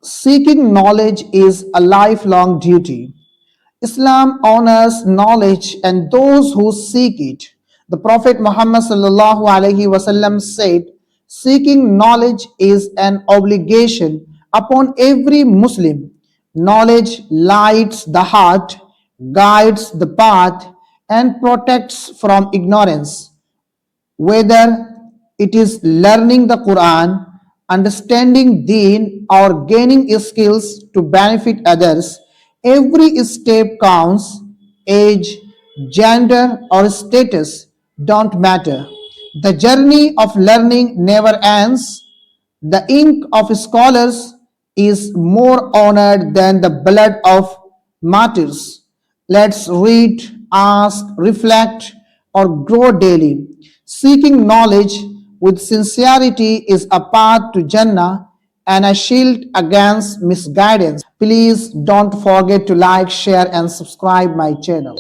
Seeking knowledge is a lifelong duty. Islam honors knowledge and those who seek it. The Prophet Muhammad sallallahu alaihi wasallam said, "Seeking knowledge is an obligation upon every Muslim. Knowledge lights the heart, guides the path, and protects from ignorance. Whether it is learning the Quran, understanding Deen, or gaining skills to benefit others, every step counts. Age, gender, or status don't matter. The journey of learning never ends. The ink of scholars is more honored than the blood of martyrs. Let's read, ask, reflect, or grow daily. Seeking knowledge with sincerity is a path to Jannah and a shield against misguidance. Please don't forget to like, share, and subscribe my channel.